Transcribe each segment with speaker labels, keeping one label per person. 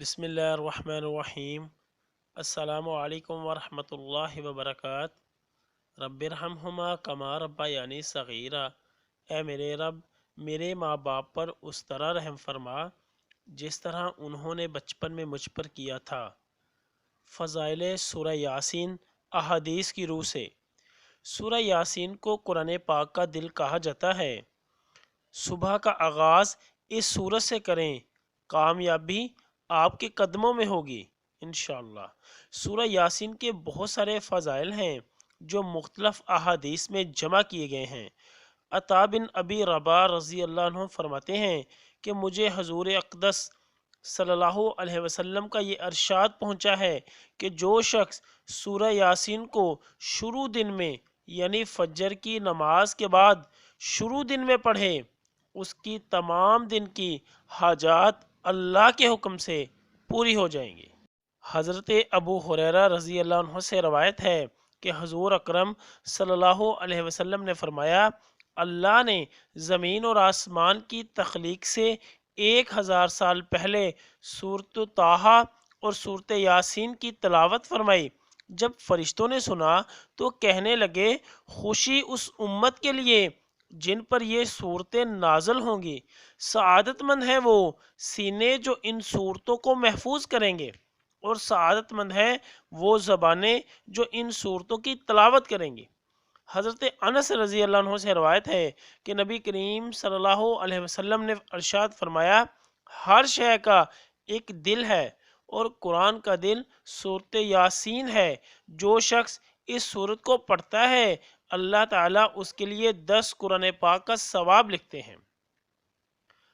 Speaker 1: بسم اللہ الرحمن الرحیم۔ السلام علیکم ورحمۃ اللہ وبرکاتہ۔ رب ارحمہما کما ربیانی صغیرا۔ اے میرے رب، میرے ماں باپ پر اس طرح رحم فرما جس طرح انہوں نے بچپن میں مجھ پر کیا تھا۔ فضائل سورہ یاسین احادیث کی روح سے۔ سورہ یاسین کو قرآن پاک کا دل کہا جاتا ہے۔ صبح کا آغاز اس سورت سے کریں، کامیابی آپ کے قدموں میں ہوگی انشاءاللہ۔ سورہ یاسین کے بہت سارے فضائل ہیں جو مختلف احادیث میں جمع کیے گئے ہیں۔ عطا بن ابی رباح رضی اللہ عنہ فرماتے ہیں کہ مجھے حضور اقدس صلی اللہ علیہ وسلم کا یہ ارشاد پہنچا ہے کہ جو شخص سورہ یاسین کو شروع دن میں یعنی فجر کی نماز کے بعد شروع دن میں پڑھے، اس کی تمام دن کی حاجات اللہ کے حکم سے پوری ہو جائیں گی۔ حضرت ابو ہریرہ رضی اللہ عنہ سے روایت ہے کہ حضور اکرم صلی اللہ علیہ وسلم نے فرمایا، اللہ نے زمین اور آسمان کی تخلیق سے 1000 سال پہلے سورۃ طٰہٰ اور سورۃ یاسین کی تلاوت فرمائی۔ جب فرشتوں نے سنا تو کہنے لگے، خوشی اس امت کے لیے جن پر یہ صورتیں نازل ہوں گی، سعادت مند ہے وہ سینے جو ان صورتوں کو محفوظ کریں گے، اور سعادت مند ہے وہ زبانیں جو ان صورتوں کی تلاوت کریں گی۔ حضرت انس رضی اللہ عنہ سے روایت ہے کہ نبی کریم صلی اللہ علیہ وسلم نے ارشاد فرمایا، ہر شے کا ایک دل ہے اور قرآن کا دل سورۃ یاسین ہے۔ جو شخص اس سورت کو پڑھتا ہے اللہ تعالیٰ اس کے لیے 10 قرآن پاک کا ثواب لکھتے ہیں۔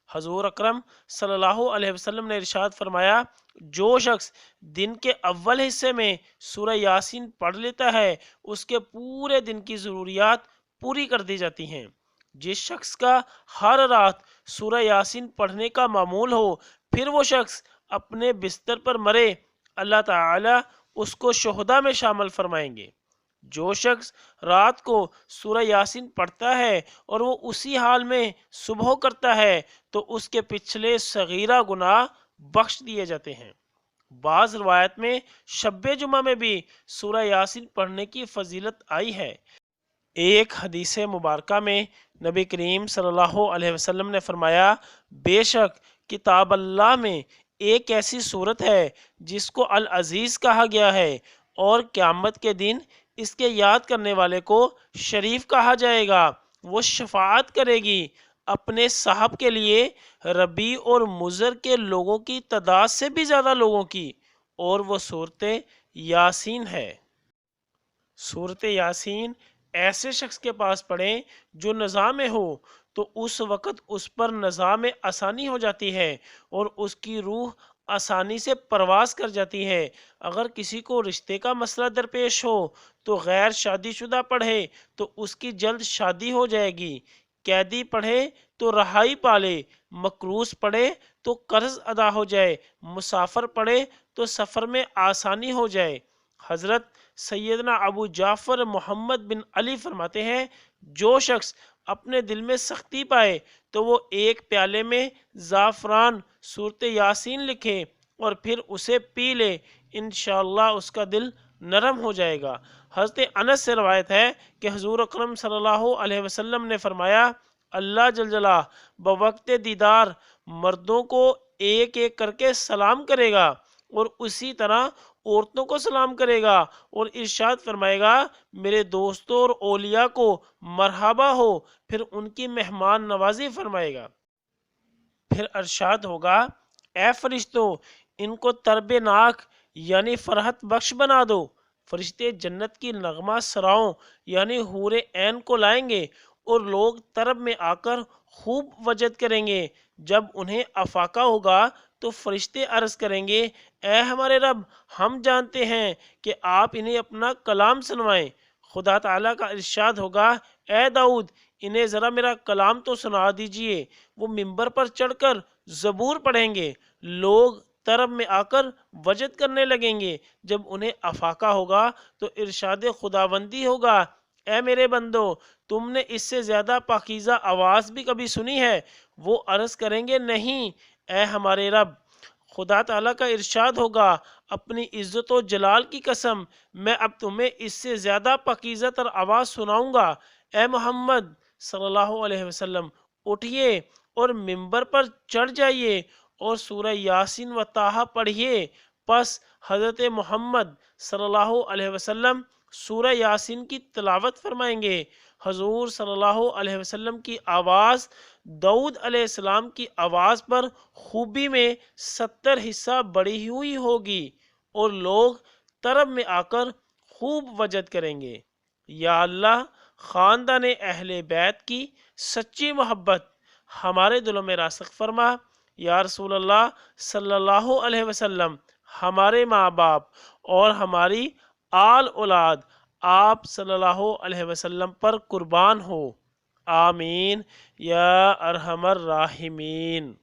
Speaker 1: حضور اکرم صلی اللہ علیہ وسلم نے ارشاد فرمایا، جو شخص دن کے اول حصے میں سورہ یاسین پڑھ لیتا ہے اس کے پورے دن کی ضروریات پوری کر دی جاتی ہیں۔ جس شخص کا ہر رات سورہ یاسین پڑھنے کا معمول ہو، پھر وہ شخص اپنے بستر پر مرے، اللہ تعالیٰ اس کو شہداء میں شامل فرمائیں گے۔ جو شخص رات کو سورہ یاسین پڑھتا ہے اور وہ اسی حال میں صبح کرتا ہے تو اس کے پچھلے صغیرہ گناہ بخش دیے جاتے ہیں۔ بعض روایت میں شب جمعہ میں بھی سورہ یاسین پڑھنے کی فضیلت آئی ہے۔ ایک حدیث مبارکہ میں نبی کریم صلی اللہ علیہ وسلم نے فرمایا، بے شک کتاب اللہ میں ایک ایسی صورت ہے جس کو العزیز کہا گیا ہے، اور قیامت کے دن اس کے یاد کرنے والے کو شریف کہا جائے گا۔ وہ شفاعت کرے گی اپنے صاحب کے لیے ربیع اور مضر کے لوگوں کی تعداد سے بھی زیادہ لوگوں کی، اور وہ سورۃ یاسین ہے۔ سورۃ یاسین ایسے شخص کے پاس پڑھیں جو نزاع میں ہو تو اس وقت اس پر نزاع میں آسانی ہو جاتی ہے اور اس کی روح آسانی سے پرواز کر جاتی ہے۔ اگر کسی کو رشتے کا مسئلہ درپیش ہو تو غیر شادی شدہ پڑھے تو اس کی جلد شادی ہو جائے گی۔ قیدی پڑھے تو رہائی پالے، مقروض پڑھے تو قرض ادا ہو جائے، مسافر پڑھے تو سفر میں آسانی ہو جائے۔ حضرت سیدنا ابو جعفر محمد بن علی فرماتے ہیں، جو شخص اپنے دل میں سختی پائے تو وہ ایک پیالے میں زعفران سورۃ یاسین لکھے اور پھر اسے پی لے، انشاءاللہ اس کا دل نرم ہو جائے گا۔ حضرت انس سے روایت ہے کہ حضور اکرم صلی اللہ علیہ وسلم نے فرمایا، اللہ جل جلالہ بوقت دیدار مردوں کو ایک ایک کر کے سلام کرے گا اور اسی طرح عورتوں کو سلام کرے گا، اور ارشاد فرمائے گا، میرے دوستوں اور اولیاء کو مرحبا ہو، پھر ان کی مہمان نوازی فرمائے گا۔ پھر ارشاد ہوگا، اے فرشتوں، ان کو طرب ناک یعنی فرحت بخش بنا دو۔ فرشتے جنت کی نغمہ سراؤں یعنی حور عین کو لائیں گے اور لوگ طرب میں آ کر خوب وجد کریں گے۔ جب انہیں افاقہ ہوگا تو فرشتے عرض کریں گے، اے ہمارے رب، ہم جانتے ہیں کہ آپ انہیں اپنا کلام سنوائیں۔ خدا تعالیٰ کا ارشاد ہوگا، اے داؤد، انہیں ذرا میرا کلام تو سنا دیجئے۔ وہ ممبر پر چڑھ کر زبور پڑھیں گے، لوگ طرب میں آ کر وجد کرنے لگیں گے۔ جب انہیں افاقہ ہوگا تو ارشاد خداوندی ہوگا، اے میرے بندو، تم نے اس سے زیادہ پاکیزہ آواز بھی کبھی سنی ہے؟ وہ عرض کریں گے، نہیں اے ہمارے رب۔ خدا تعالیٰ کا ارشاد ہوگا، اپنی عزت و جلال کی قسم میں اب تمہیں اس سے زیادہ پاکیزہ تر آواز سناؤں گا۔ اے محمد صلی اللہ علیہ وسلم، اٹھیے اور ممبر پر چڑھ جائیے اور سورہ یاسین و طٰہٰ پڑھیے۔ پس حضرت محمد صلی اللہ علیہ وسلم سورہ یاسین کی تلاوت فرمائیں گے۔ حضور صلی اللہ علیہ وسلم کی آواز داؤد علیہ السلام کی آواز پر خوبی میں 70 حصہ بڑھی ہوئی ہوگی اور لوگ طرب میں آ کر خوب وجد کریں گے۔ یا اللہ، خاندان اہل بیت کی سچی محبت ہمارے دلوں میں راسخ فرما۔ یا رسول اللہ صلی اللہ علیہ وسلم، ہمارے ماں باپ اور ہماری آل اولاد آپ صلی اللہ علیہ وسلم پر قربان ہو۔ آمین یا ارحم الراحمین۔